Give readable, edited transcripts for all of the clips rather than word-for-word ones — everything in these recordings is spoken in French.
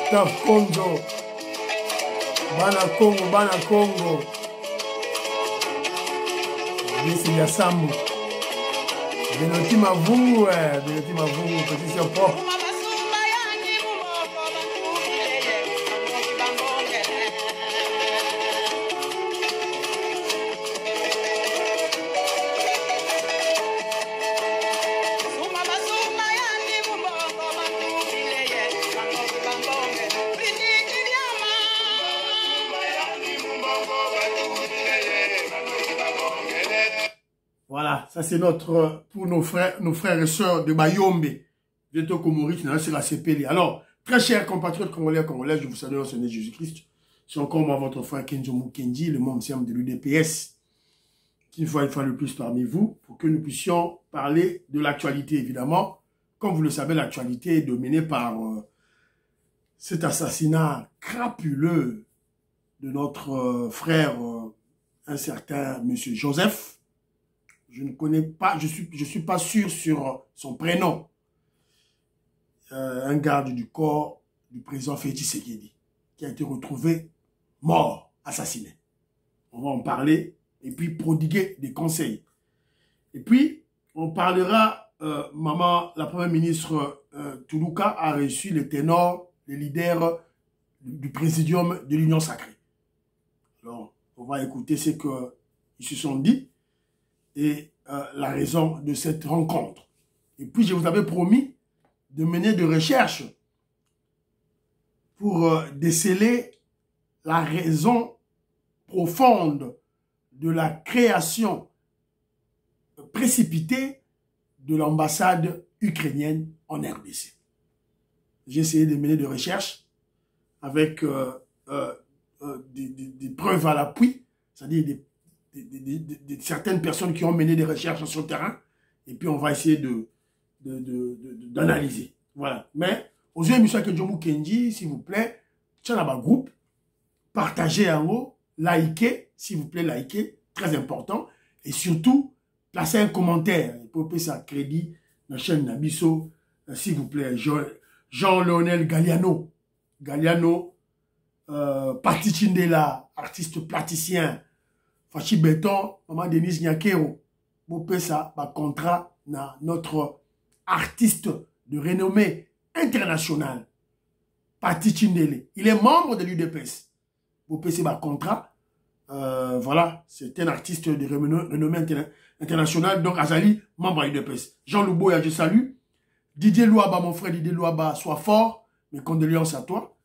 Octave Konzo, Bana Congo, Bana Congo. Ici il y a Sambo. Benoti Mavungu, Benoti Mavungu, petit sur propre. Voilà, ça c'est pour nos frères et sœurs de Bayombe, bientôt Komori, c'est la CPL. Alors, très chers compatriotes congolais et congolaises, je vous salue en nom de Jésus-Christ. C'est encore moi, votre frère Kenzo Mukendi, le membre de l'UDPS, qui une fois le plus parmi vous, pour que nous puissions parler de l'actualité, évidemment. Comme vous le savez, l'actualité est dominée par cet assassinat crapuleux de notre frère, un certain monsieur Joseph. Je ne connais pas, je suis pas sûr sur son prénom. Un garde du corps du président Félix Tshisekedi, qui a été retrouvé mort, assassiné. On va en parler et puis prodiguer des conseils. Et puis, on parlera, maman, la première ministre Toulouka a reçu les ténors, les leaders du présidium de l'Union sacrée. Alors, on va écouter ce qu'ils se sont dit et la raison de cette rencontre. Et puis, je vous avais promis de mener des recherches pour déceler la raison profonde de la création précipitée de l'ambassade ukrainienne en RDC. J'ai essayé de mener des recherches avec des preuves à l'appui, c'est-à-dire certaines personnes qui ont mené des recherches sur le terrain, et puis on va essayer d'analyser. Voilà. Mais aux yeux de M. Kenjomu Kenji, s'il vous plaît, tchanaba groupe, partagez en haut, likez, s'il vous plaît, likez, très important, et surtout, placez un commentaire, pour payer ça crédit dans la chaîne Nabiso, s'il vous plaît, Jean-Léonel Galliano, Pati Chindela, artiste plasticien, Fachi Béton, Maman Denise Nyakero, pour payer ça, contrat, notre artiste de renommée internationale, Pati Chindele. Il est membre de l'UDPS. Pour payer ça, contrat. Voilà, c'est un artiste de renommée internationale, donc Azali, membre de l'UDPS. Jean Louboya, je salue. Didier Louaba, mon frère Didier Louaba, sois fort. Mes condoléances à toi.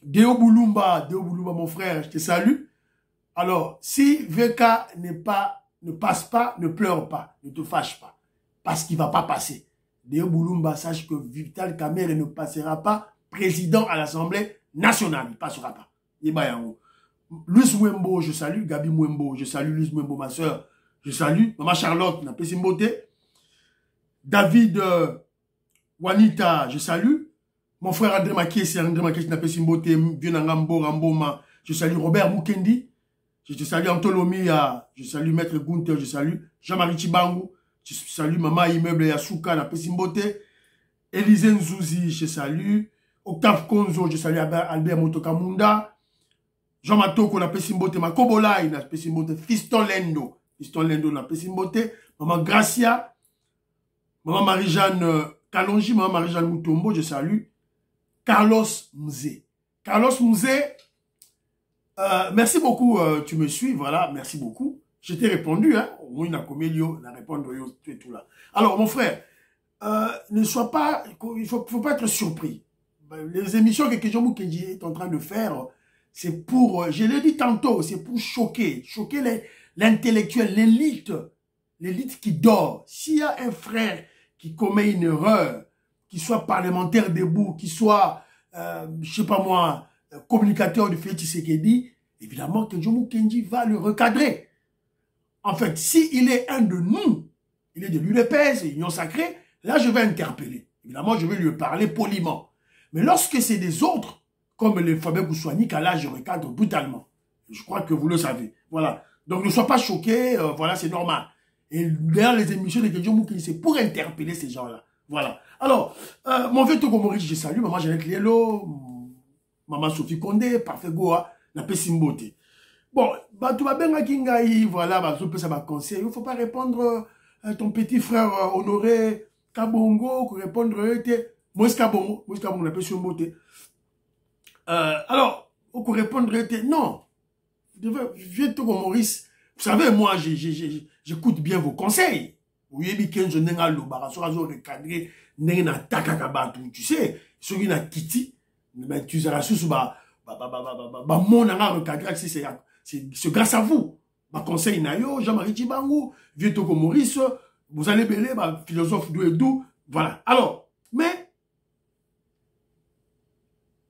Deo Boulumba, mon frère, je te salue. Alors, si VK ne passe pas, ne pleure pas, ne te fâche pas, parce qu'il ne va pas passer. Deo Boulumba, sache que Vital Kamerhe ne passera pas président à l'Assemblée nationale. Il ne passera pas. Luis Mwembo, je salue. Gabi Mwembo, je salue. Luis Mwembo, ma soeur, je salue. Maman Charlotte, n'a pas si beauté. David Wanita, je salue. Mon frère André Makiesi, n'a pas si beauté. Vieux Nangambo, Ramboma, je salue. Robert Mukendi, je te salue. Antolomia, je salue. Maître Gunther, je salue. Jean-Marie Chibangu, je salue. Maman Immeuble Yasuka, n'a pas si beauté. Élisée Nzouzi, je salue. Octave Konzo, je salue. Albert Motokamunda. Jean Matoko, n'a pas si beauté. Makobola, n'a pas si beauté. Fiston Lendo, n'a pas si beauté. Maman Gracia. Maman Marie-Jeanne Kalonji, Maman Marie-Jeanne Moutombo, je salue. Carlos Mzé. Carlos Mzé, merci beaucoup, tu me suis, voilà, merci beaucoup. Je t'ai répondu, hein, au moins, il a répondu, tu es tout là. Alors, mon frère, ne sois pas, il faut pas être surpris. Les émissions que Kenjomu Kenji est en train de faire, c'est pour, je l'ai dit tantôt, c'est pour choquer l'intellectuel, l'élite qui dort. S'il y a un frère qui commet une erreur, qui soit parlementaire debout, qui soit, je sais pas moi, communicateur de Félix Tshisekedi, évidemment que Kenjomu Kenji va le recadrer. En fait, s'il est un de nous, il est de l'UDPS, Union sacrée, là je vais interpeller. Évidemment, je vais lui parler poliment. Mais lorsque c'est des autres, comme le Fabien Goussouanika, là je recadre brutalement. Je crois que vous le savez. Voilà. Donc ne sois pas choqué, voilà, c'est normal. Et derrière les émissions de Kenjomu Kenji, c'est pour interpeller ces gens-là. Voilà. Alors, mon vieux Togo Maurice, je salue. Maman Jeannette Lielo, maman Sophie Condé, parfait Goa, la paix Simbote. Bon, bah, tout va bien à Kingaï, voilà, bah, ça va conseil. Il ne faut pas répondre à ton petit frère Honoré Kabongo, pour répondre, Moïse Kabongo, la paix Simbote. Alors, pour répondre, non. Vieux Togo Maurice, vous savez, moi, j'écoute bien vos conseils. Vous voyez, je n'ai pas le recadré, tu sais, ceux qui n'ont quitté, mais tu seras sous mon recadré, c'est grâce à vous. Ma conseil Nayo, Jean-Marie Tibangou, Vieux Togo Maurice, vous allez belé, philosophe d'où et d'où, voilà. Alors, mais,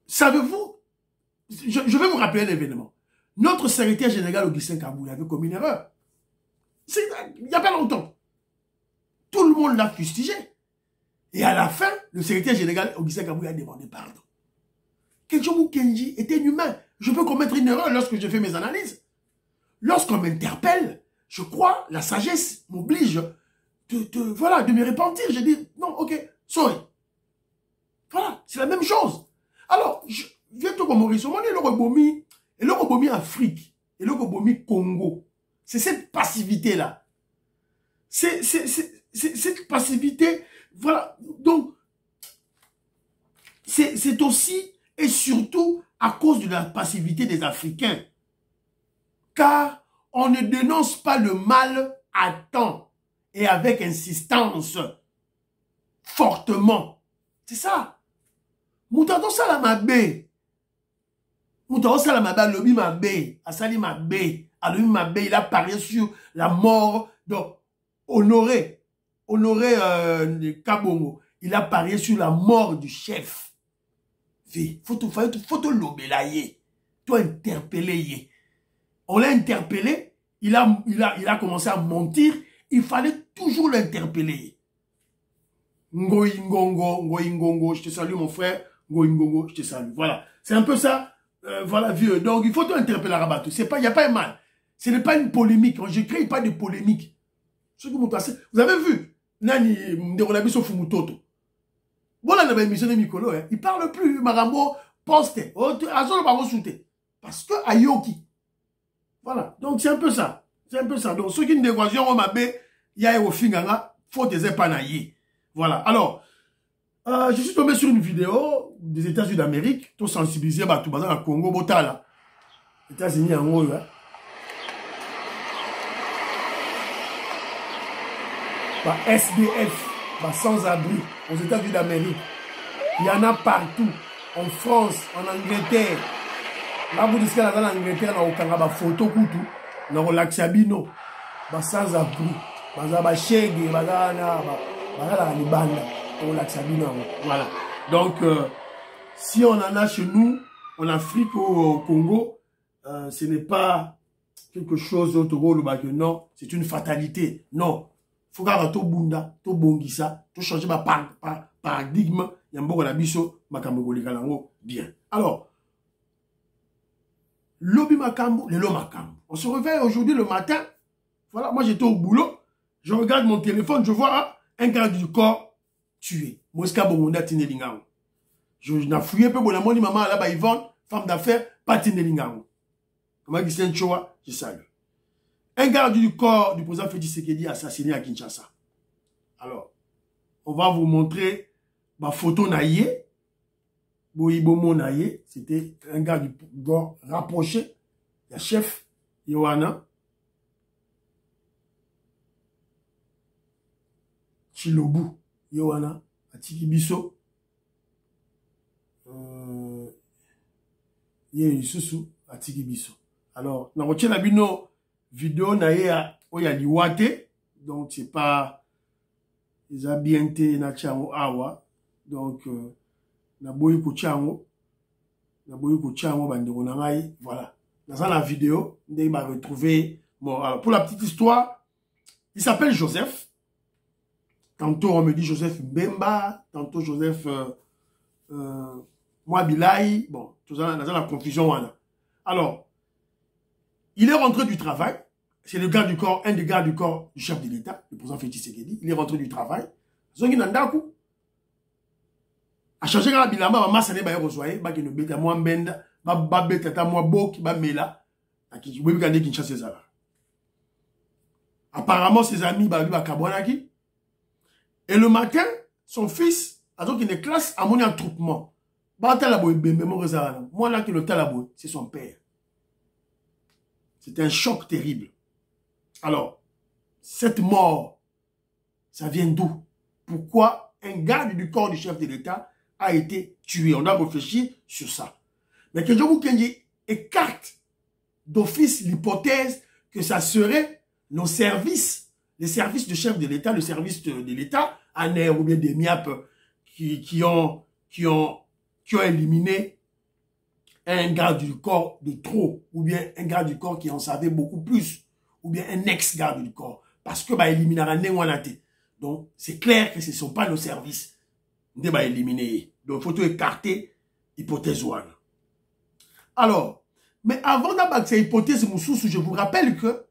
savez-vous, je vais vous rappeler un événement. Notre secrétaire général Augustin Kabou avait commis une erreur. Il n'y a pas longtemps. Tout le monde l'a fustigé. Et à la fin, le secrétaire général Augustin Kabou a demandé pardon. Kenjomu Kenji est un humain. Je peux commettre une erreur lorsque je fais mes analyses. Lorsqu'on m'interpelle, je crois, la sagesse m'oblige de me repentir. Je dis, non, ok, sorry. Voilà, c'est la même chose. Alors, viens te Maurice, on est le rebomi, et le rebomi Afrique, et le rebomi Congo. C'est cette passivité-là. C'est cette passivité, voilà. Donc, c'est aussi et surtout à cause de la passivité des Africains. Car on ne dénonce pas le mal à temps et avec insistance, fortement. C'est ça. Moutado Salamabe. Moutado Salamabe, Lobi Mabe, Asali Mabe, Alobi Mabe, il a parié sur la mort de Honoré Kabongo. Il a parié sur la mort du chef. Faut te l'obélayer. Toi interpeller. On l'a interpellé, il a commencé à mentir, il fallait toujours l'interpeller. Ngoï Ngongo, je te salue mon frère, Ngoï Ngongo, je te salue. Voilà, c'est un peu ça, voilà vieux. Donc il faut tout interpeller à Rabatou. Il n'y a pas de mal. Ce n'est pas une polémique, je ne crée pas de polémique. Vous avez vu, Nani Nderabiso Fumutoto. Voilà la émission de Mikolo, il ne parle plus, Marambo, poste, parce que Ayoki. Voilà, donc c'est un peu ça. C'est un peu ça. Donc ceux qui ne dévoisent pas Mabé, il y a au Finganga, faut des épanaillés. Voilà, alors, je suis tombé sur une vidéo des États-Unis d'Amérique, tout sensibilisé, tout bazar à Congo, Botala. États-Unis en haut, hein. SDF, sans-abri, aux États-Unis d'Amérique. Il y en a partout, en France, en Angleterre. Là, vous dites que dans l'Angleterre, on a des photos, on a des sabino, sans-abri, des chèques, des voilà. Donc, si on en a chez nous, en Afrique ou au Congo, ce n'est pas quelque chose d'autre, non, c'est une fatalité. Non. Il faut que tout bunda, tout bongisa, tout changer ma paradigme, yambo la biso, makambo kalango bien. Alors, lobby makambo, le lo makambo. On se réveille aujourd'hui le matin. Voilà, moi j'étais au boulot, je regarde mon téléphone, je vois un garde du corps tué. Moska Bomonda Tinelingao. Je n'ai fouillé un peu mon amour, maman là-bas, Yvonne, femme d'affaires, pas Tinelingao. Comment dit c'est Choa, je salue. Un garde du corps du président Félix Tshisekedi assassiné à Kinshasa. Alors, on va vous montrer ma photo naïe. Boibomo naïe, c'était un garde du corps rapproché. Le chef, Yohana. Chilobu, Yohana, Atiki Biso. Yesusu, Atiki Biso. Alors, dans votre bino vidéo naïa oya liwate, donc c'est pas les habienté na chango awa, donc na boyi ko chango bande ngai, voilà. Dans la vidéo, il va retrouver bon, alors, pour la petite histoire, il s'appelle Joseph. Tantôt on me dit Joseph Mbemba, tantôt Joseph Mwabilai, bon, tout ça dans la confusion. Alors, il est rentré du travail, c'est le garde du corps, un des gardes du corps du chef de l'État, le président Félix Tshisekedi, il est rentré du travail, Zongi Nandaku, A changer la bilamba, maman s'en est baillé rejoindre, bah qui nous bête à moi benda, bah bête à moi beau qui bah mela, à qui tu veux regarder qui chasse ça. Apparemment ses amis bah lui bah kabwanaki. Et le matin, son fils, alors qu'il est classe à mon attroupement. Bah talabo bembe mon réserve. Moi là qui le talabo, c'est son père. C'est un choc terrible. Alors, cette mort, ça vient d'où? Pourquoi un garde du corps du chef de l'État a été tué? On doit réfléchir sur ça. Mais que Jobu Kenji écarte d'office l'hypothèse que ça serait nos services, les services du chef de l'État, le service de l'État, ANER ou bien des MIAP, qui ont éliminé un garde du corps de trop, ou bien un garde du corps qui en savait beaucoup plus, ou bien un ex-garde du corps, parce que bah éliminer un néwanate. Donc c'est clair que ce ne sont pas nos services de bah éliminer. Donc il faut tout écarter hypothèse one. Alors, mais avant d'abattre cette hypothèse Moussous, je vous rappelle que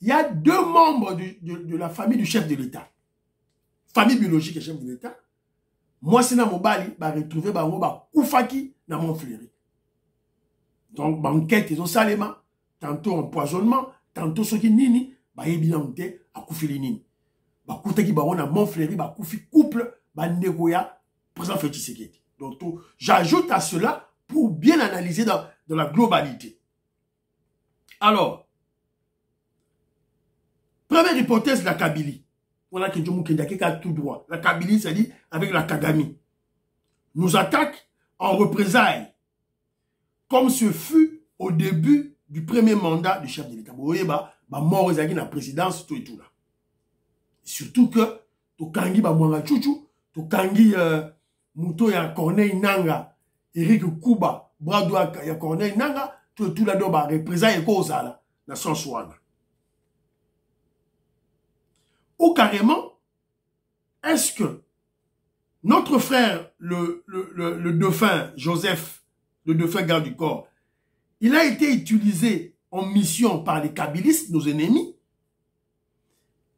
il y a 2 membres de la famille du chef de l'État, famille biologique et chef de l'État. Moi c'est dans mon bali, bah retrouver bah Koufaki dans mon fleury. Donc, banquette, ils ont salement, tantôt empoisonnement, tantôt ce qui nini, bah, évidemment, à Koufili nini. Bah, koutaki, bah, on a Montfleury, bah, Koufi couple, bah, Negoya, président Félix Tshisekedi. Donc, j'ajoute à cela pour bien analyser dans la globalité. Alors, première hypothèse, la Kabylie. Voilà que Djomou Kendake a tout droit. La Kabylie, c'est-à-dire avec la Kagami, nous attaque en représailles. Comme ce fut au début du premier mandat du chef de l'État. Vous voyez, bah, mort dans la présidence, tout et tout là. Surtout que, to kangi ba mwanga chouchou, to kangi Mouto ya Corneille Nanga, Eric Kuba, Bradouak ya Corneille Nanga, tout et tout là, bah, représailles et cause là, dans son soin. Ou carrément, est-ce que notre frère, le dauphin Joseph, le dauphin garde du corps, il a été utilisé en mission par les kabylistes, nos ennemis,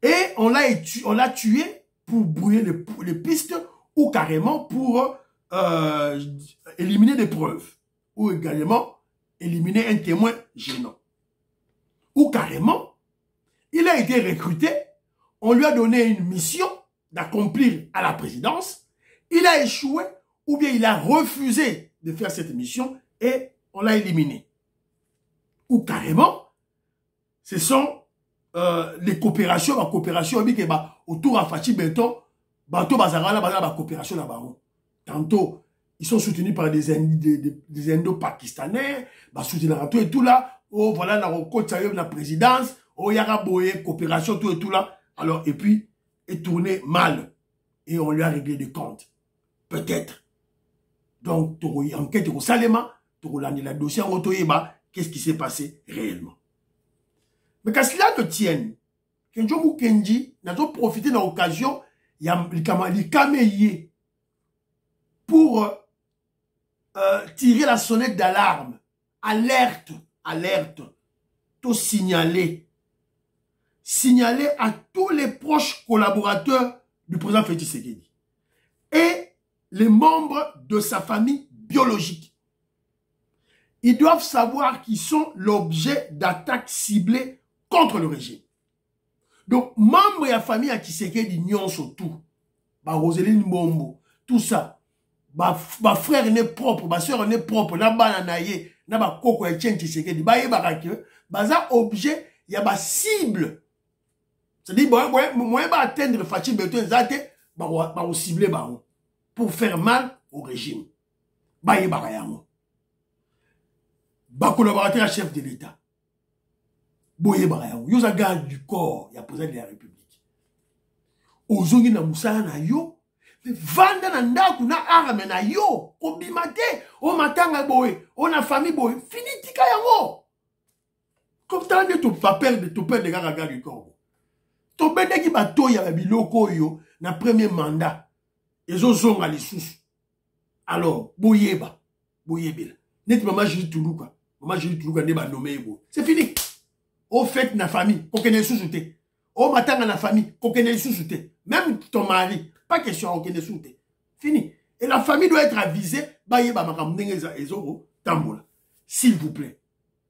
et on l'a tué pour brouiller les pistes ou carrément pour éliminer des preuves ou également éliminer un témoin gênant. Ou carrément, il a été recruté, on lui a donné une mission d'accomplir à la présidence, il a échoué ou bien il a refusé de faire cette mission et on l'a éliminé. Ou carrément, ce sont les coopérations, la coopération autour de Fachi Benton, bateau bazarala, la coopération là-bas. Tantôt, ils sont soutenus par des Indo-Pakistanais, soutenus tout et tout là. Oh, voilà, la présidence, oh, Yaraboye, coopération, tout et tout là. Alors, et puis, est tourné mal. Et on lui a réglé des comptes. Peut-être. Donc, enquête au Salema, la dossier en Otoyeba, qu'est-ce qui s'est passé réellement? Mais qu'à cela ne tienne, Kenjo Kenji n'a pas profité de l'occasion, il y a le pour tirer la sonnette d'alarme. Alerte, alerte, tout signaler. Signaler à tous les proches collaborateurs du président Félix Tshisekedi et les membres de sa famille biologique. Ils doivent savoir qu'ils sont l'objet d'attaques ciblées contre le régime. Donc, membres de la famille à Tshisekedi Nyon surtout, Roseline Bombo, tout ça, ma frère n'est propre, ma soeur n'est propre, là-bas, naye, là-bas, Koko et Tien Tshisekedi, baza objet, il y a ma cible. C'est-à-dire, moi, atteindre Fachi Beton, zate, cibler, pour faire mal au régime. Collaborateur à chef de l'État. Boye Barayamo. Yo garde du corps, il y a président de la République. Ozongi na musala na yo, mais vanda na ndaku na arame na yo, obimate, o matanga boye, on a famille boye, fini tika yango. Comme t'as dit, tu vas perdre de garde du corps. Tu peux dire qu'il y a biloko yo, na premier mandat. Et zo zonga les sous. Alors, boyeba, boyebela. Net maman Julie Toulouka. Maman Julie Toulouka n'est pas nommé. C'est fini. Au fait, na famille, qu'on connaît sous-souté. Au matin, na famille, qu'on connaît sous-souté. Même ton mari, pas question, qu'on connaît sous-souté. Fini. Et la famille doit être avisée. S'il vous plaît.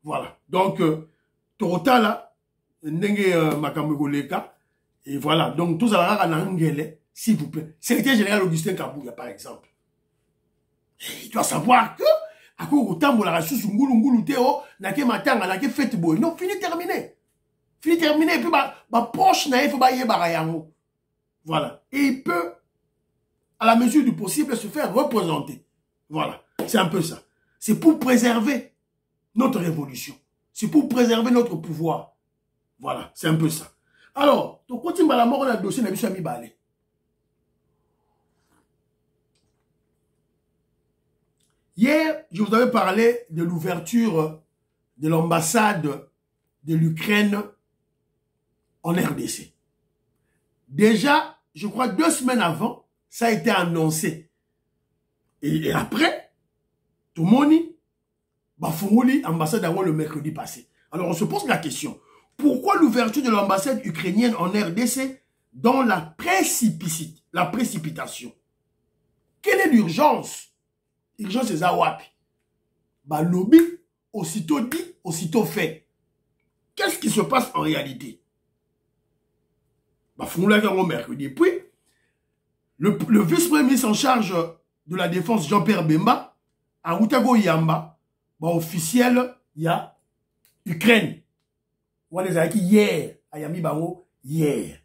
Voilà. Donc, Torota là, et voilà. Donc, tout ça là, s'il vous plaît. Secrétaire général Augustin Kabouya, par exemple. Il doit savoir que, à quoi autant la ressource non, fini terminé. Fini terminé. Et puis, proche, il faut voilà. Et il peut, à la mesure du possible, se faire représenter. Voilà. C'est un peu ça. C'est pour préserver notre révolution. C'est pour préserver notre pouvoir. Voilà. C'est un peu ça. Alors, tu continues à la mort, on a le dossier, on a vu ça mi balé. Hier, je vous avais parlé de l'ouverture de l'ambassade de l'Ukraine en RDC. Déjà, je crois 2 semaines avant, ça a été annoncé. Et après, tout le monde Bafouli, ambassade le mercredi passé. Alors on se pose la question, pourquoi l'ouverture de l'ambassade ukrainienne en RDC dans la précipitation? Quelle est l'urgence? L'urgence c'est Zawapi. Lobby, aussitôt dit, aussitôt fait. Qu'est-ce qui se passe en réalité? Bafouli le mercredi. Puis, le vice-premier ministre en charge de la défense, Jean-Pierre Bemba, à Outago Yamba, officiel, il y a Ukraine. On les a hier, à Yami Bango, hier.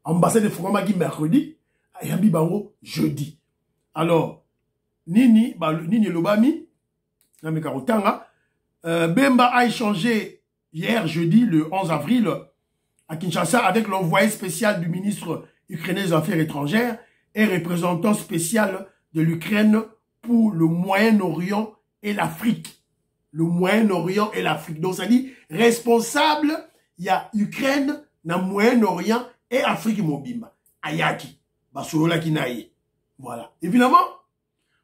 Ambassade de Fouramagi mercredi, à Yami Bango jeudi. Alors, Nini Lobami, Bemba a échangé hier jeudi, le 11 avril, à Kinshasa, avec l'envoyé spécial du ministre ukrainien des Affaires étrangères et représentant spécial de l'Ukraine pour le Moyen-Orient et l'Afrique. Le Moyen-Orient et l'Afrique. Donc, ça dit, responsable, il y a Ukraine, na Moyen-Orient et Afrique Mobimba. Ayaki. Basolola Kinaye. Voilà. Évidemment,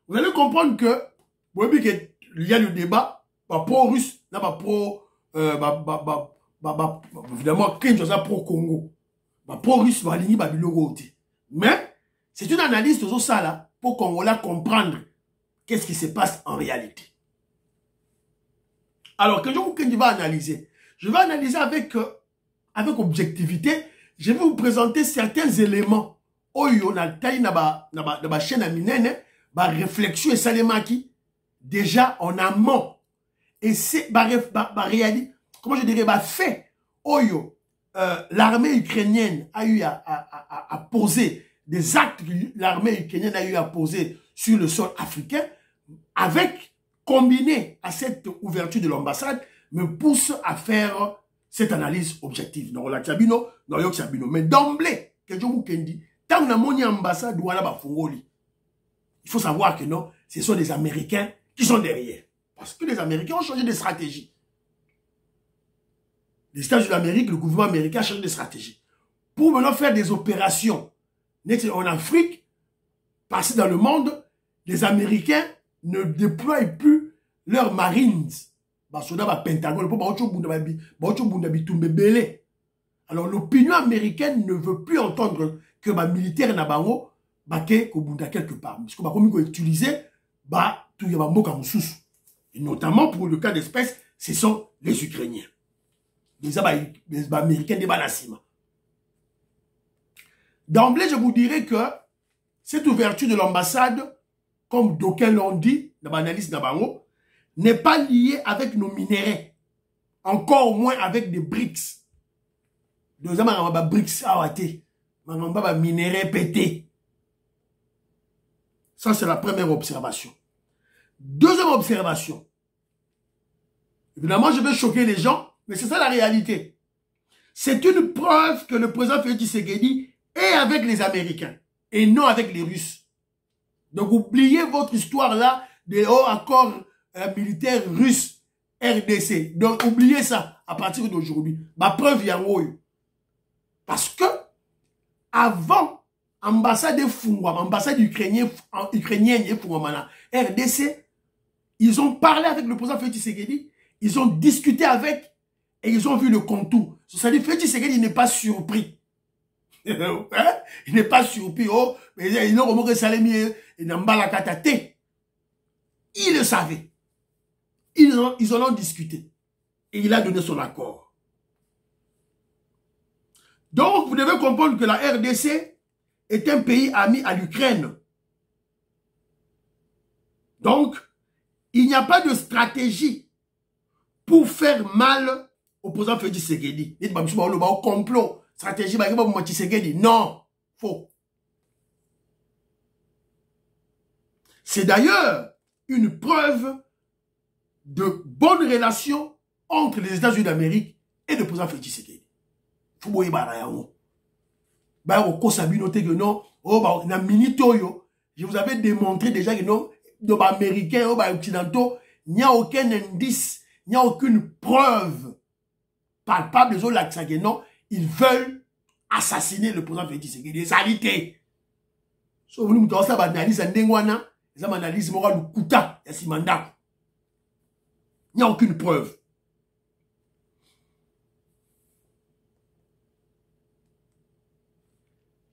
vous allez comprendre que, il y a le débat, pro-russe, évidemment, pro-Congo. Pro-russe, mais, c'est une analyse de ça là, pour qu'on va comprendre qu'est-ce qui se passe en réalité. Alors, que je vais analyser. Je vais analyser avec objectivité. Je vais vous présenter certains éléments. Oyo na taille na ba chaîne aminene, ba réflexion et salemaki déjà en amont. Et c'est ba réalité, comment je dirais, ba fait. Oyo, l'armée ukrainienne a eu à poser des actes que l'armée ukrainienne a eu à poser sur le sol africain, avec, combiné à cette ouverture de l'ambassade, me pousse à faire cette analyse objective. Donc, la Tiabino, dans le Tiabino. Mais d'emblée, que je vous dis, tant que mon ambassade, il faut savoir que non, ce sont des Américains qui sont derrière. Parce que les Américains ont changé de stratégie. Les États-Unis d'Amérique, le gouvernement américain a changé de stratégie. Pour maintenant faire des opérations en Afrique, passer dans le monde, les Américains ne déploient plus leurs Marines. Alors l'opinion américaine ne veut plus entendre que les militaires n'abango quelque part. Parce que comme ils utiliser et notamment pour le cas d'espèce, ce sont les Ukrainiens. Les Américains des balassima. D'emblée, je vous dirais que cette ouverture de l'ambassade, comme d'aucuns l'ont dit, dans l'analyse d'Abango, n'est pas liée avec nos minéraux. Encore moins avec des BRICS. Deux hommes BRICS awate. Mangamba minéraux pété. Ça, c'est la première observation. Deuxième observation. Évidemment, je vais choquer les gens, mais c'est ça la réalité. C'est une preuve que le président Félix Tshisekedi est avec les Américains et non avec les Russes. Donc, oubliez votre histoire là de hauts accords militaires russes RDC. Donc, oubliez ça à partir d'aujourd'hui. Ma preuve, il y a un parce que avant, ambassade ukrainienne et Fungwamana, RDC, ils ont parlé avec le président Félix Tshisekedi, ils ont discuté avec et ils ont vu le contour. C'est-à-dire Félix Tshisekedi n'est pas surpris. Il n'est pas surpris. Oh, mais il n'a pas salé et Nambala Katate. Il le savait. Ils en ont discuté. Et il a donné son accord. Donc, vous devez comprendre que la RDC est un pays ami à l'Ukraine. Donc, il n'y a pas de stratégie pour faire mal au président Félix Tshisekedi. Il y a un complot, stratégie, non, faux. C'est d'ailleurs une preuve de bonne relation entre les États-Unis d'Amérique et le président Félix Tshisekedi. Faut que je vous avais démontré déjà que non, de Américains, occidentaux, il n'y a aucun indice, il n'y a aucune preuve palpable des autres que non, ils veulent assassiner le président Félix Tshisekedi. Des salités. So, vous nous avez analyse en Dengwana, ils ont analyse morale le Kouta, et Simanda. Il n'y a aucune preuve.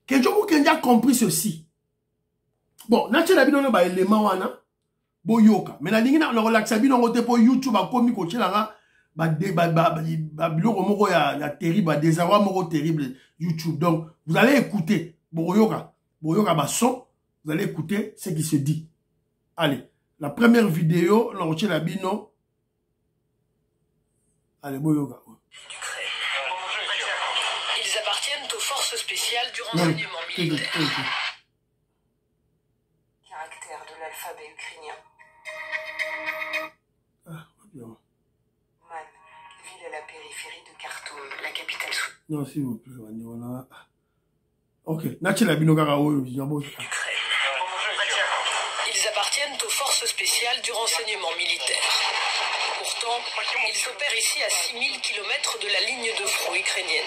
Kenjoku Kenja a compris ceci. Bon, naturellement, il y a des éléments wana boyoka. Mais la ligne na relaxa bino ngote pour YouTube a komi ko chelanga biloko moko ya terrible, des arrois moko terrible YouTube. Donc, vous allez écouter boyoka ba son, vous allez écouter ce qui se dit. Allez, la première vidéo, on la bino. Allez, boyoka. Ils appartiennent aux forces spéciales du renseignement militaire. Caractère de l'alphabet ukrainien. Man, ville à la périphérie de Khartoum, la capitale sous. Non, s'il vous plaît, voilà. Ok, Natchela Binogara, Ils appartiennent aux forces spéciales du renseignement militaire. Pourtant, ils opèrent ici à 6000 km de la ligne de front ukrainienne.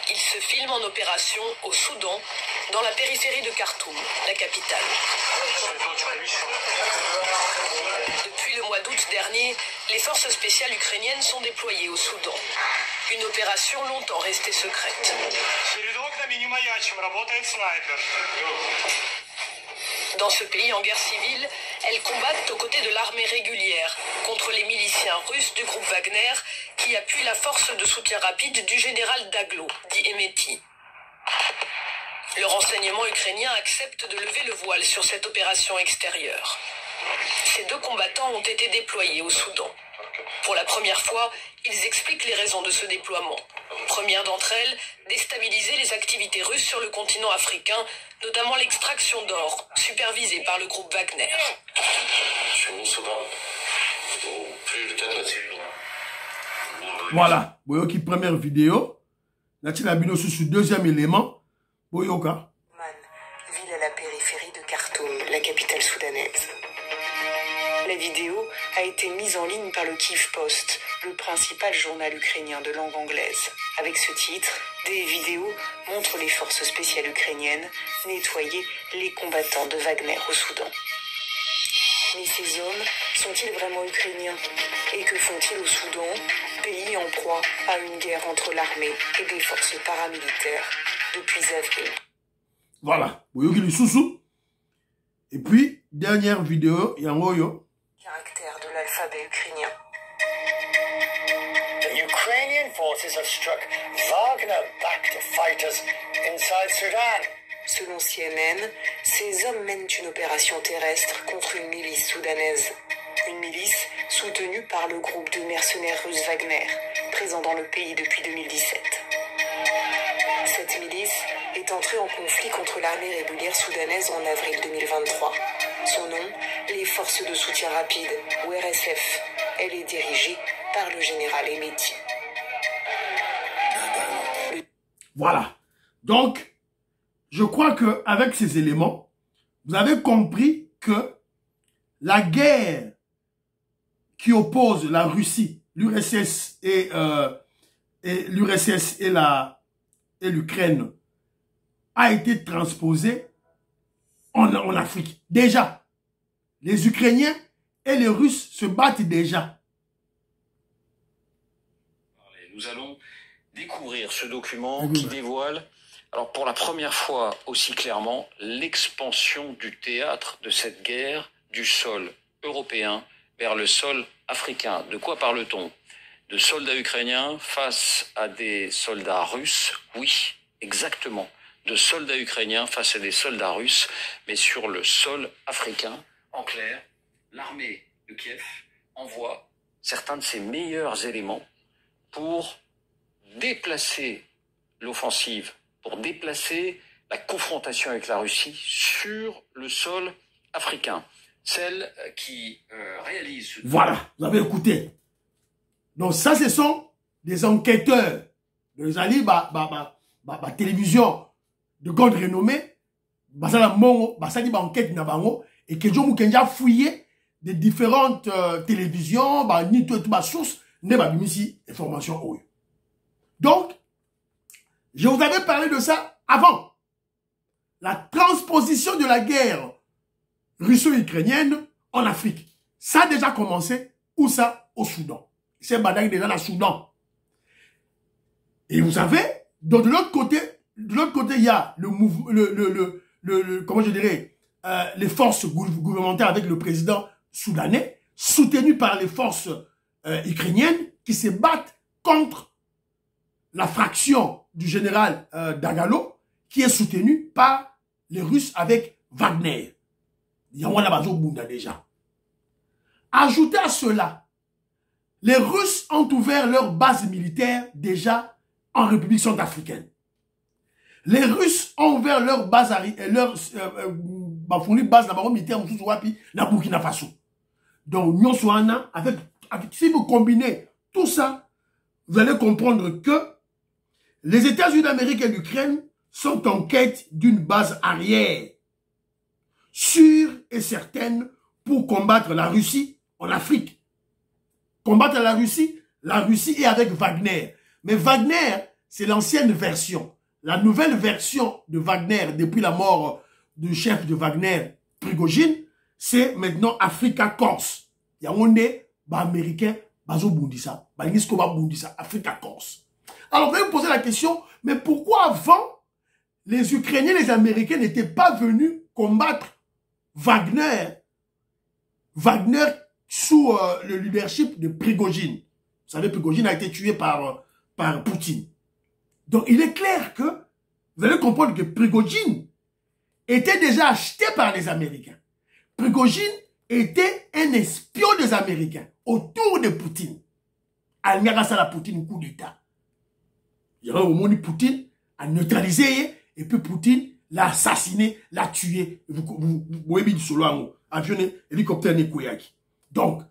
Ils se filment en opération au Soudan, dans la périphérie de Khartoum, la capitale. Depuis le mois d'août dernier, les forces spéciales ukrainiennes sont déployées au Soudan. Une opération longtemps restée secrète. Dans ce pays en guerre civile, elles combattent aux côtés de l'armée régulière contre les miliciens russes du groupe Wagner qui appuient la force de soutien rapide du général Daglo, dit Emeti. Le renseignement ukrainien accepte de lever le voile sur cette opération extérieure. Ces deux combattants ont été déployés au Soudan. Pour la première fois, ils expliquent les raisons de ce déploiement. Première d'entre elles, déstabiliser les activités russes sur le continent africain, notamment l'extraction d'or, supervisée par le groupe Wagner. Voilà, Boyoki première vidéo. Natina Bino sous deuxième élément. Boyoka. Man, ville à la périphérie de Khartoum, la capitale soudanaise. La vidéo a été mise en ligne par le Kyiv Post, le principal journal ukrainien de langue anglaise. Avec ce titre, des vidéos montrent les forces spéciales ukrainiennes nettoyer les combattants de Wagner au Soudan. Mais ces hommes sont-ils vraiment ukrainiens? Et que font-ils au Soudan, pays en proie à une guerre entre l'armée et des forces paramilitaires depuis avril? Voilà, Boyoki le sous-sous. Et puis, dernière vidéo, Yangoyo. Caractère de l'alphabet ukrainien. The Ukrainian forces have struck Wagner-backed fighters inside Sudan. Selon CNN, ces hommes mènent une opération terrestre contre une milice soudanaise. Une milice soutenue par le groupe de mercenaires russes Wagner, présent dans le pays depuis 2017. Cette milice est entrée en conflit contre l'armée régulière soudanaise en avril 2023. Son nom, les forces de soutien rapide, ou RSF. Elle est dirigée par le général Emeti. Voilà. Donc, je crois qu'avec ces éléments, vous avez compris que la guerre qui oppose la Russie, l'URSS et l'Ukraine a été transposée en Afrique. Déjà, les Ukrainiens et les Russes se battent déjà. Nous allons découvrir ce document qui dévoile Alors pour la première fois aussi clairement, l'expansion du théâtre de cette guerre du sol européen vers le sol africain. De quoi parle-t-on? De soldats ukrainiens face à des soldats russes? Oui, exactement. De soldats ukrainiens face à des soldats russes, mais sur le sol africain. En clair, l'armée de Kiev envoie certains de ses meilleurs éléments pour déplacer l'offensive, pour déplacer la confrontation avec la Russie sur le sol africain. Celle qui réalise... Voilà, vous avez écouté. Donc ça, ce sont des enquêteurs de les télévision de grande renommée, enquête et que je vous a fouillé des différentes télévisions, ni tout source, ne pas ici information. Donc, je vous avais parlé de ça avant. La transposition de la guerre russo-ukrainienne en Afrique. Ça a déjà commencé, où ça? Au Soudan. C'est bataille déjà dans le Soudan. Et vous savez, donc de l'autre côté, il y a le mouvement, comment je dirais, les forces gouvernementales avec le président soudanais, soutenues par les forces ukrainiennes qui se battent contre la fraction du général Dagalo, qui est soutenue par les Russes avec Wagner. Il y a un Bunda déjà. Ajoutez à cela, les Russes ont ouvert leur base militaire déjà en République centrafricaine. Les Russes ont ouvert leur base militaire na Burkina Faso. Donc, si vous combinez tout ça, vous allez comprendre que les États-Unis d'Amérique et l'Ukraine sont en quête d'une base arrière sûre et certaine pour combattre la Russie en Afrique. Combattre la Russie est avec Wagner. Mais Wagner, c'est l'ancienne version. La nouvelle version de Wagner, depuis la mort du chef de Wagner, Prigogine, c'est maintenant Africa Corse. Il y a un américain, Africa Corse. Alors, vous allez me poser la question, mais pourquoi avant, les Ukrainiens et les Américains n'étaient pas venus combattre Wagner sous le leadership de Prigogine? Vous savez, Prigogine a été tué par Poutine. Donc, il est clair que vous allez comprendre que Prigogine était déjà acheté par les Américains. Prigogine était un espion des Américains autour de Poutine. Il y a la Poutine coup d'État. Il y a au moment où Poutine a neutralisé et puis Poutine l'a assassiné, l'a tué. Vous voyez du solo avion, hélicoptère Nekoyaki. Donc,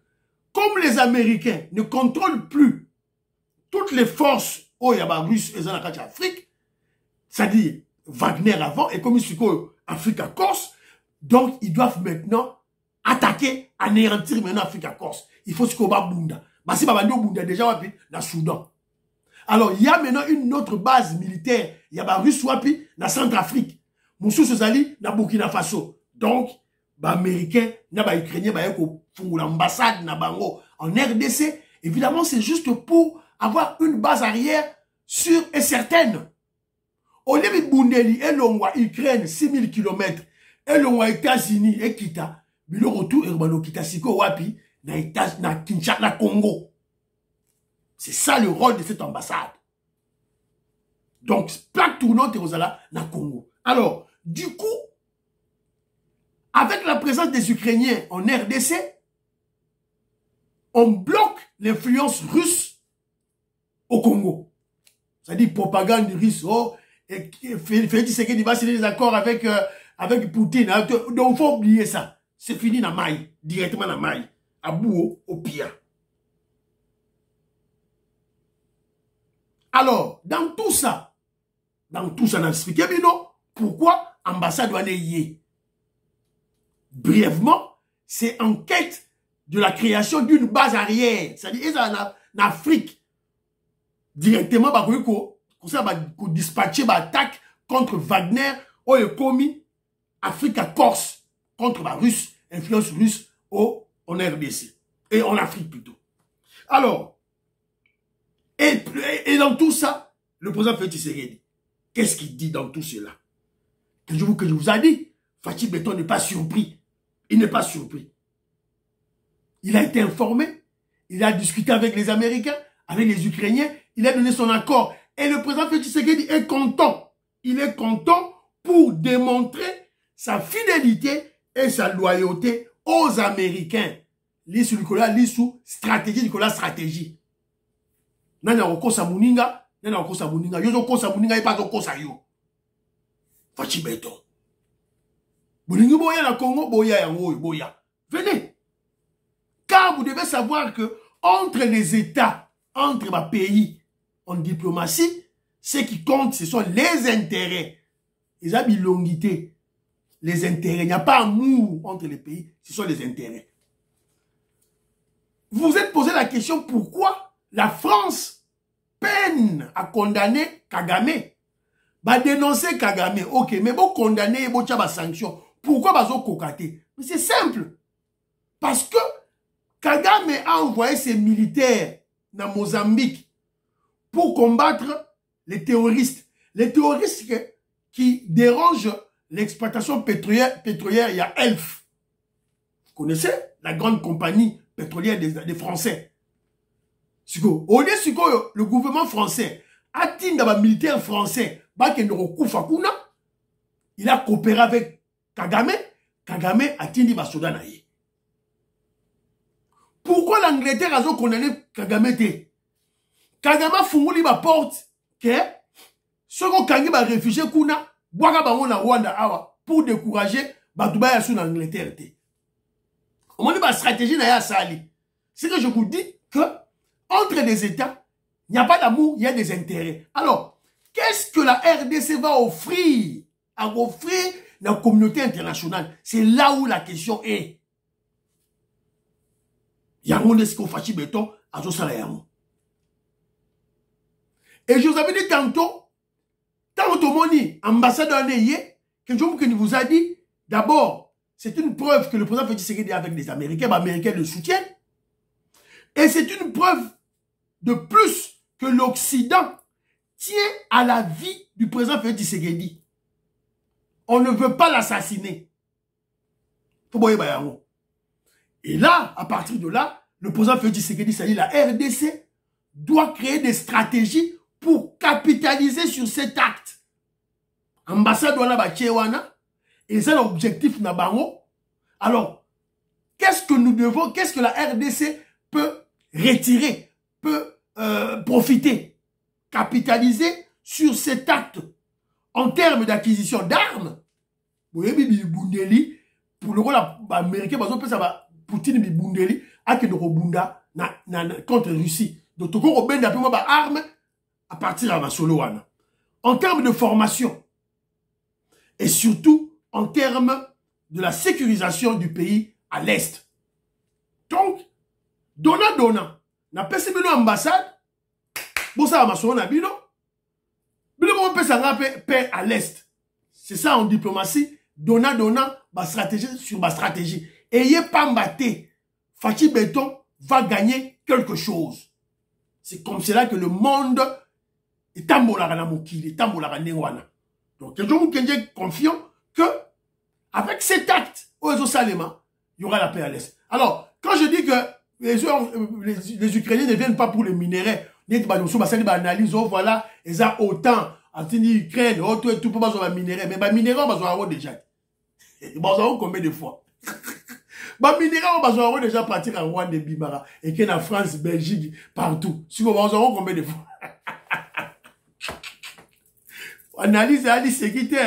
comme les Américains ne contrôlent plus toutes les forces russes et en Afrique, c'est-à-dire Wagner avant et comme ils sont Africa Corse, donc ils doivent maintenant attaquer, anéantir maintenant Africa Corse. Il faut ce qu'on va Bunda. Si Babando Bunda déjà dans le Soudan. Alors il y a maintenant une autre base militaire, il y a Russe Wapi dans Centrafrique. Moussou Sozali dans Burkina Faso. Donc Américains, Ukrainiens, l'ambassade en RDC, évidemment c'est juste pour avoir une base arrière sûre et certaine. Au lieu de Bundeli, et l'onwa Ukraine 6000 km, et l'onwa États-Unis et Kita, mais le retour Urbano Kita Siko Wapi, na Kinshasa, na Congo. C'est ça le rôle de cette ambassade. Donc, plaque tournante et Rosala, na Congo. Alors, du coup, avec la présence des Ukrainiens en RDC, on bloque l'influence russe au Congo. C'est-à-dire propagande russe. Et Félix Tshisekedi va signer des accords avec Poutine. Donc, il faut oublier ça. C'est fini dans Maï, directement dans Maï. À Bouo, au Pia. Alors, dans tout ça, on a expliqué, mais non, pourquoi ambassade doit y. Brièvement, c'est en quête de la création d'une base arrière. C'est-à-dire, en Afrique, directement, pour dispatcher l'attaque contre Wagner, ou le commis Africa Corse, contre la Russe, influence russe en RDC. Et en Afrique plutôt. Alors, et dans tout ça, le président Félix Tshisekedi, qu'est-ce qu'il dit dans tout cela? Que je vous ai dit, Fachi Beton n'est pas surpris. Il n'est pas surpris. Il a été informé, il a discuté avec les Américains, avec les Ukrainiens, il a donné son accord. Et le président Félix Tshisekedi est content. Il est content pour démontrer sa fidélité et sa loyauté aux Américains. L'issue Nicolas, l'issue stratégie, Nicolas stratégie. Nana okosa muninga, nana okosa muninga. Yo okosa muninga, et pas okosa yo. Fachi Beton. Bolingi boya na Congo, boya yango, boya. Venez. Car vous devez savoir que entre les États, entre les pays en diplomatie, ce qui compte, ce sont les intérêts. Ils ont bilongité. Les intérêts. Il n'y a pas amour entre les pays, ce sont les intérêts. Vous vous êtes posé la question pourquoi la France peine à condamner Kagame. Va dénoncer Kagame, ok, mais bon condamner, bon tchaba sanction. Pourquoi bazo kokate? Mais c'est simple. Parce que Kagame a envoyé ses militaires dans Mozambique pour combattre les terroristes. Les terroristes qui dérangent l'exploitation pétrolière, il y a Elf. Vous connaissez la grande compagnie pétrolière des Français. Au lieu le gouvernement français a atteint les militaires français, il a coopéré avec Kagame. Kagame a atteint les soldats. Pourquoi l'Angleterre a condamné Kagame? Kagame a funguli la porte que ceux qui ont été réfugiés pour décourager Batouba sur l'Angleterre. On dit la stratégie n'a sali. C'est que je vous dis que entre les États, il n'y a pas d'amour, il y a des intérêts. Alors, qu'est-ce que la RDC va offrir à la communauté internationale? C'est là où la question est. Il y a un monde qui Fachi Beton à tout ça. Et je vous avais dit tantôt, ambassadeur que je vous a dit, d'abord, c'est une preuve que le président Félix Tshisekedi avec les Américains, les Américains le soutiennent. Et c'est une preuve de plus que l'Occident tient à la vie du président Félix Tshisekedi. On ne veut pas l'assassiner. Et là, à partir de là, le président Félix Tshisekedi, c'est-à-dire la RDC, doit créer des stratégies pour capitaliser sur cet acte. Ambassade wana ba tchewana, et c'est l'objectif nabango. Alors, qu'est-ce que nous devons, qu'est-ce que la RDC peut retirer, peut profiter, capitaliser sur cet acte en termes d'acquisition d'armes? Pour le rôle américain, Poutine Bundeli a que de Robunda contre Russie. Donc, tout le monde a armes à partir de la Soloana. En termes de formation, et surtout en termes de la sécurisation du pays à l'Est. Donc, dona, na pesi bino ambassade, bosa amaso na bino, bino mo pesa nga paix à l'Est. C'est ça en diplomatie, dona, ba stratégie sur ma stratégie. Ayez pas mbaté, Fachi Beton va gagner quelque chose. C'est comme cela que le monde est tambola na mokili, tambola nengwana. Donc, je suis confiant que, avec cet acte, il y aura la paix à l'Est. Alors, quand je dis que les Ukrainiens ne viennent pas pour les minéraux, analyse, voilà, ils ont autant, Ukraine, tout pour les minéraux, mais les minéraux, ils ont déjà. Ils ont combien de fois? Les minéraux, ils ont déjà pratiqué en Rwanda et Bimara, et qu'il y a en France, Belgique, partout. Si vous avez combien de fois? Analyser, sécurité,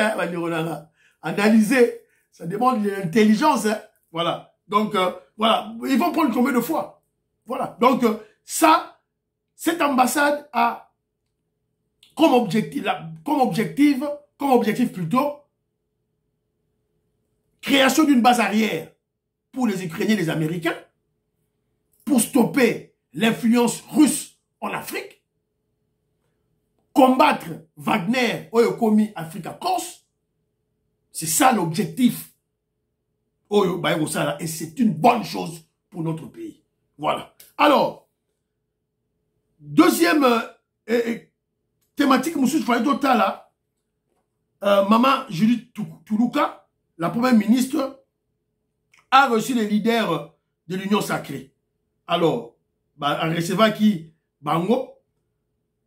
analyser, ça demande de l'intelligence, hein. Voilà. Donc, voilà. Ils vont prendre combien de fois? Voilà. Donc, ça, cette ambassade a comme objectif plutôt, création d'une base arrière pour les Ukrainiens et les Américains, pour stopper l'influence russe en Afrique, combattre Wagner Oyokomi Africa Corse. C'est ça l'objectif. Et c'est une bonne chose pour notre pays. Voilà. Alors, deuxième thématique, M. Fayotala, Maman Judith Toulouka, la première ministre, a reçu les leaders de l'Union sacrée. Alors, en recevant qui Bango.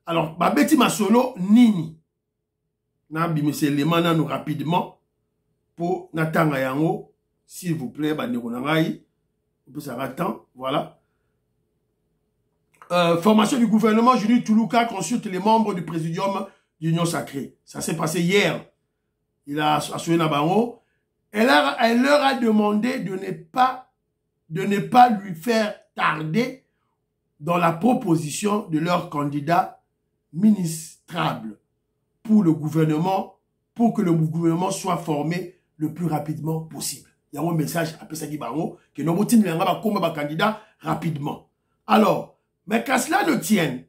Alors, Babeti Masolo, Nini. Na bimese élément nous rapidement pour Natanga Yango. S'il vous plaît, Neronangaï. On peut s'arrêter. Voilà. Formation du gouvernement, Judith Toulouka consulte les membres du présidium de l'Union sacrée. Ça s'est passé hier. Il a assuré Nabango. Elle leur a demandé de ne pas lui faire tarder dans la proposition de leur candidat ministrable pour le gouvernement, pour que le gouvernement soit formé le plus rapidement possible. Il y a un message à Pesaki Bango que nous avons comme candidat rapidement. Alors, mais qu'à cela ne tienne,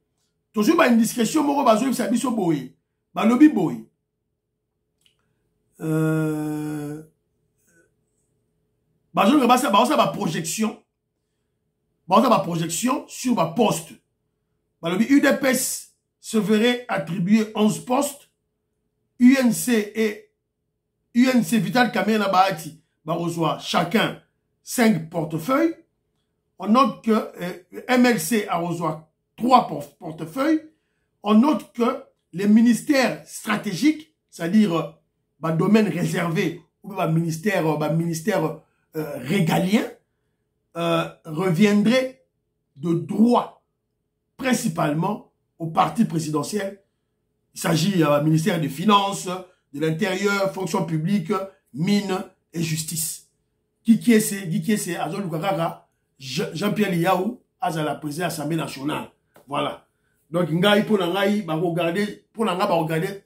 toujours une discrétion, moro bazo sabiso boy, balobi boy. Bazo ne basa ba projection. Bazo ba projection sur ma poste. Balobi UDPS se verrait attribuer 11 postes. UNC Vital Kamena Bahati va recevoir chacun 5 portefeuilles. On note que MLC a reçu 3 portefeuilles. On note que les ministères stratégiques, c'est-à-dire domaine réservé ou ministère régalien, reviendraient de droit principalement au parti présidentiel. Il s'agit du ministère des Finances, de l'Intérieur, Fonction publique, Mines et Justice. Qui est ce Azol Lukakaka, Jean-Pierre Liaou, Azala président de l'Assemblée nationale. Voilà. Donc, Ngaï pour Nangaï, regarder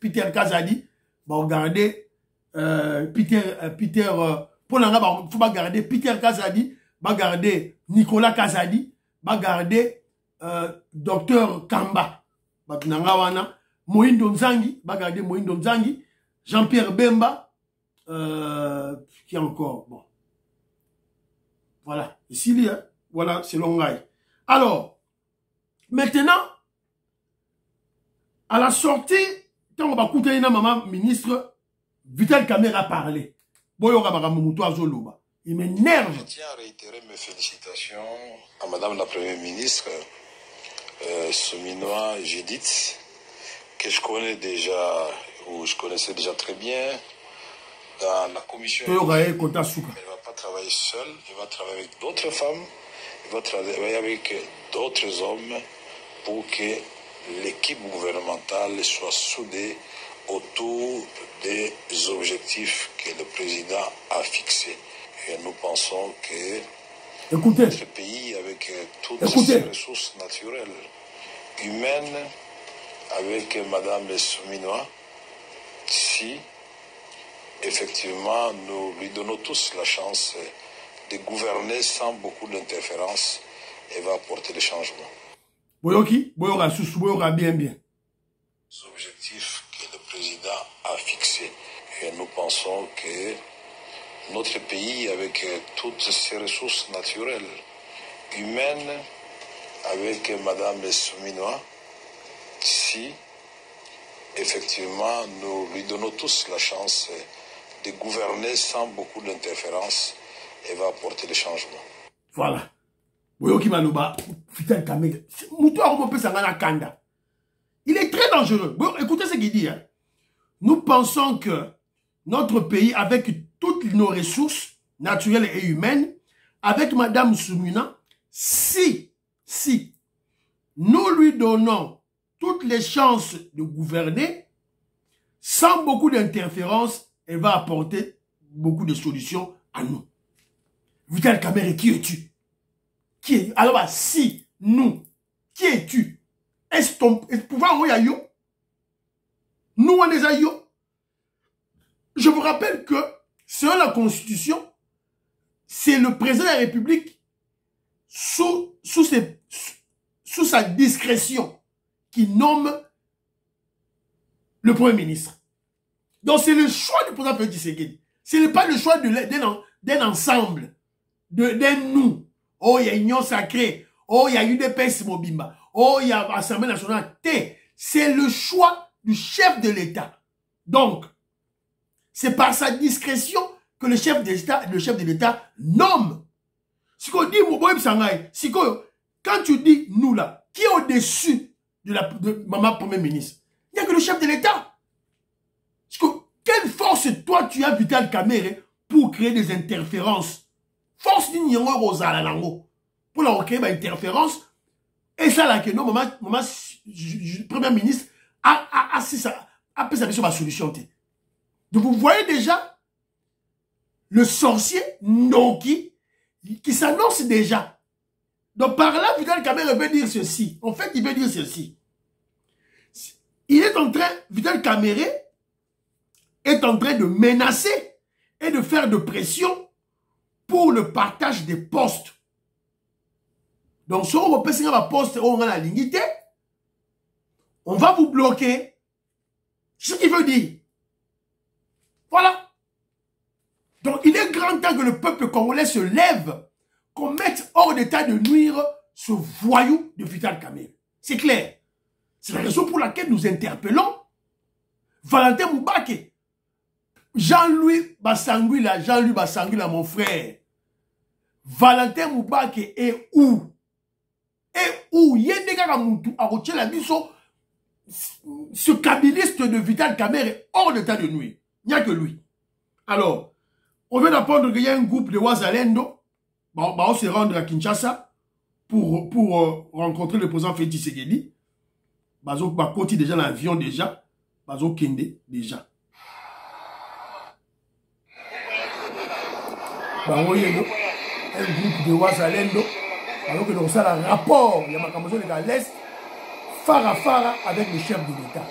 Peter Kazadi, regarder pour Nangaï, faut regarder Peter Kazadi, regarder Nicolas Kazadi, regarder Docteur Kamba, Nangawana, Moïndo Nzangi, regarder Moïndo Nzangi, Jean-Pierre Bemba, qui encore, bon. Voilà, ici, voilà, c'est Longaï. Alors, maintenant, à la sortie, quand on va écouter une maman ministre, Vital Kamerhe a parlé. Il m'énerve. Je tiens à réitérer mes félicitations à Madame la Première ministre, Sominois Judith, que je connais déjà, ou je connaissais déjà très bien, dans la commission. Elle ne va pas travailler seule, elle va travailler avec d'autres femmes, elle va travailler avec d'autres hommes pour que l'équipe gouvernementale soit soudée autour des objectifs que le président a fixés. Et nous pensons que notre pays, avec toutes ses ressources naturelles, humaines, avec Madame Sominois, si effectivement nous lui donnons tous la chance de gouverner sans beaucoup d'interférences, elle va apporter le changement. Boyoki, Boyoka bien. Les objectifs que le président a fixés. Et nous pensons que notre pays, avec toutes ses ressources naturelles, humaines, avec Madame Sominois, si effectivement nous lui donnons tous la chance de gouverner sans beaucoup d'interférences, elle va apporter le changement. Voilà. Boyoki Maloba, Vital Kamerhe, il est très dangereux. Écoutez ce qu'il dit. Hein. Nous pensons que notre pays, avec toutes nos ressources naturelles et humaines, avec Madame Sominois, si nous lui donnons toutes les chances de gouverner, sans beaucoup d'interférences, elle va apporter beaucoup de solutions à nous. Vital Kamerhe, qui es-tu? Alors, si nous, qui es-tu? Est-ce ton pouvoir où yo? Nous, on est à yo. Je vous rappelle que, selon la Constitution, c'est le président de la République, sous sa discrétion, qui nomme le Premier ministre. Donc, c'est le choix du président Félix Tshisekedi. Ce n'est pas le choix d'un ensemble, d'un nous. Oh, il y a Union sacrée. Oh, il y a UDPS Mobimba. Oh, il y a Assemblée nationale. C'est le choix du chef de l'État. Donc, C'est par sa discrétion que le chef de l'État nomme. Si on dit, quand tu dis nous là, qui est au-dessus de maman Premier ministre? Il n'y a que le chef de l'État. Quelle force toi tu as, Vital Kamerhe, pour créer des interférences? Force d'une pour leur créer des interférences. Et ça là que non, maman Premier ministre a fait sa solution. Donc vous voyez déjà le sorcier Noki qui s'annonce déjà. Donc par là, Vital Kamerhe veut dire ceci. En fait, il veut dire ceci. Il est en train, Vital Kamerhe est en train de menacer et de faire de pression pour le partage des postes. Donc, si on peut signer un poste où on a la lignité, on va vous bloquer. Ce qu'il veut dire. Voilà. Donc, il est grand temps que le peuple congolais se lève, qu'on mette hors d'état de nuire ce voyou de Vital Kamerhe. C'est clair. C'est la raison pour laquelle nous interpellons Valentin Moubake. Jean-Louis Bassangui, mon frère. Valentin Moubake est où? Et où? Ce kabiliste de Vital Kamerhe est hors d'état de nuire. Il n'y a que lui. Alors, on vient d'apprendre qu'il y a un groupe de Ouazalendo. On se rendre à Kinshasa pour rencontrer le président Félix Tshisekedi. Bazo Bakoti déjà l'avion déjà. Bazo Kende déjà. Un groupe de Ouazalendo. Alors que nous avons un rapport, il y a ma campagne de l'Est, Fara avec le chef de l'État.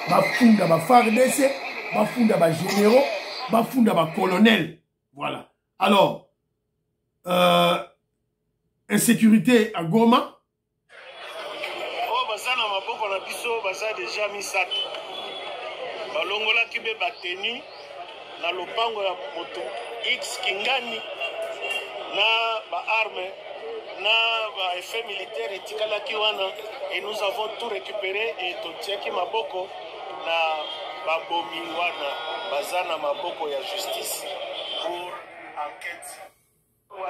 Bafunda ba FARDC, bafunda ba généraux, bafunda ba colonel. Voilà. Alors, insécurité à Goma. Oh, basana maboko na biso basa déjà misato. Balongola kibe bateni na lopango ya moto X Kingani na ba arme na ba effet militaire etikala kiwana et nous avons tout récupéré et totiaki maboko na babomi wana bazana maboko ya justice pour enquête. Nous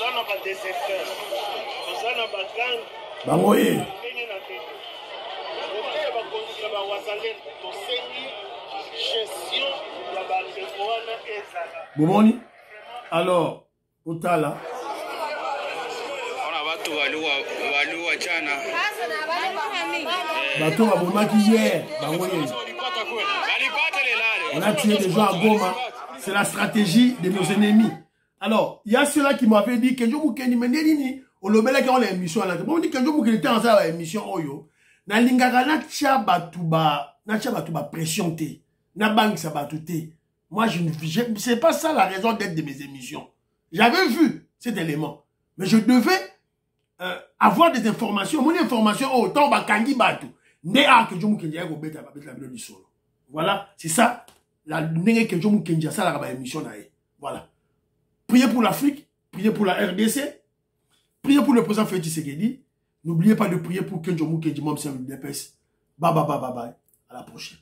avons ba déserteurs, nous avons ba gang Bangoye Bomoni. Alors, Otala. Bateau à Bomaki hier. On a tué des gens à Goma. C'est la stratégie de nos ennemis. Alors, il y a ceux-là qui m'avaient dit que je vous keni meneni on le met là l'émission là. Bon dit que je vous keni était en ça émission oyo. Na lingaka na tia batuba pression té. Na banque ça batuté. Moi c'est pas ça la raison d'être de mes émissions. J'avais vu cet élément, mais je devais avoir des informations. Mon information autant bakangi batu. Ne a que je vous keni ko beta la vidéo du solo. Voilà, c'est ça la nenge que je vous keni ça la émission là. Voilà. Priez pour l'Afrique, priez pour la RDC, priez pour le président Félix Tshisekedi. N'oubliez pas de prier pour Kenjo Mukendi, Mom Samuel Depes. Bye bye bye bye bye. À la prochaine.